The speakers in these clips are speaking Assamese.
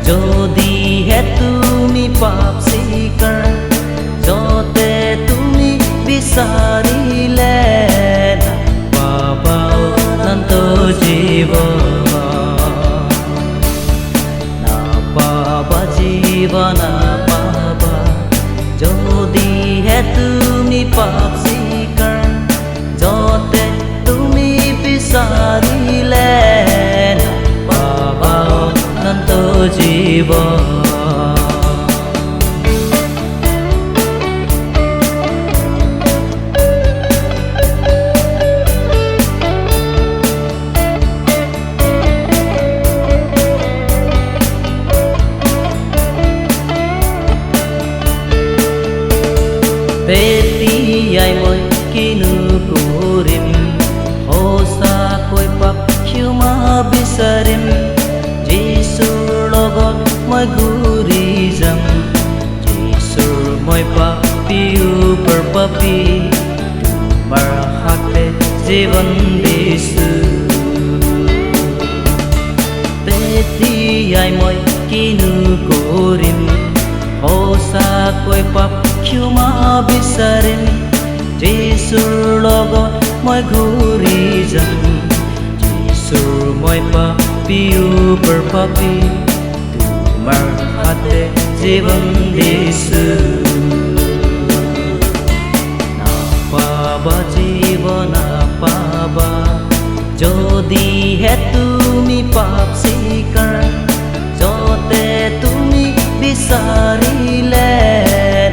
যদিহে তুমি পাপ স্বীকাৰ যতে তুমি বিচাৰিলে নাপাবা অনন্ত জীৱন নাপাবা জীৱন নাপাবা যদিহে তুমি পাপ স্বীকাৰ যতে তুমি বিচাৰিলে নাপাবা অনন্ত জীৱন তেতিয়াই মই কিনো কৰিম সঁচাকৈ পাপ ক্ষমা বিচাৰিম যীশুৰ লগত মই ঘূৰি যাম যীশুৰ মই পাপী ওপৰ পাপী তোমাৰ হাতে জীৱন দিছো তেতিয়াই মই কিনো কৰিম সঁচাকৈ পাপ ক্ষমা বিচাৰিম যীশুৰ লগত মই ঘূৰি যাম যীশুৰ মই পাপী ওপৰ পাপী তোমাৰ হাতে জীৱন দিছো নাপাবা জীৱন নাপাবা যদিহে তুমি পাপ স্বীকাৰ যতে তুমি বিচাৰিলে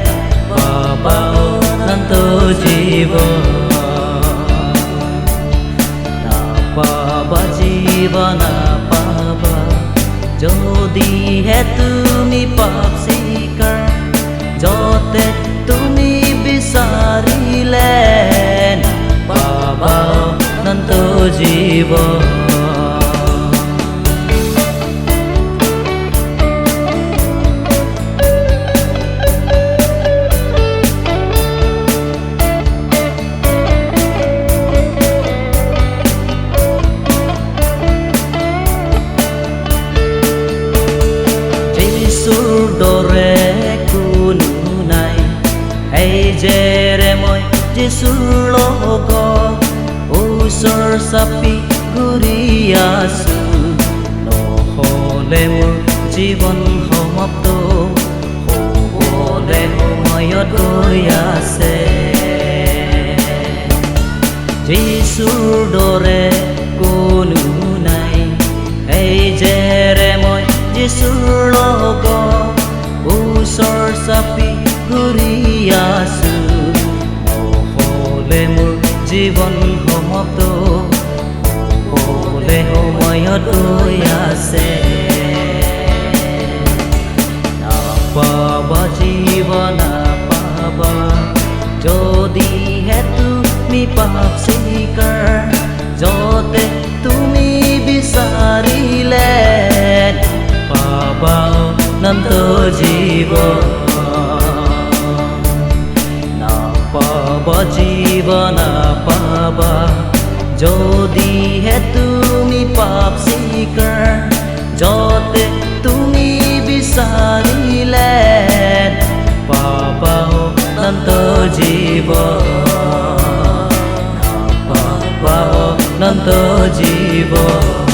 নাপাবা অনন্ত জীৱন নাপাবা জীৱন নাপাবা যদিহে তুমি পাপ স্বীকাৰ যতে তুমি বিচাৰিলে নাপাবা অনন্ত জীৱন দৰে কোনো নাই এই যেৰে মই যীশুৰ লগত ওচৰ চাপি ঘূৰি আছো নহ'লে মোৰ জীৱন সমাপ্ত হ'বলে সময়ত গৈ আছে যীশুৰ দৰে কোনো নাই এই যেৰে মই যীশুৰ লগত ওচৰ চাপি ঘূৰি আছো নহ'লে মোৰ জীৱন সমাপ্ত হ'বলে সময়ত গৈ আছে নাপাবা জীৱন নাপাবা যদিহে তুমি পাপ স্বীকাৰ যতে তুমি বিচাৰিলে নাপাবা অনন্ত জীৱন নাপাবা জীৱন নাপাবা যদিহে তুমি পাপ স্বীকাৰ যতে তুমি বিচাৰিলে নাপাবা অনন্ত জীৱন নাপাবা অনন্ত জীৱন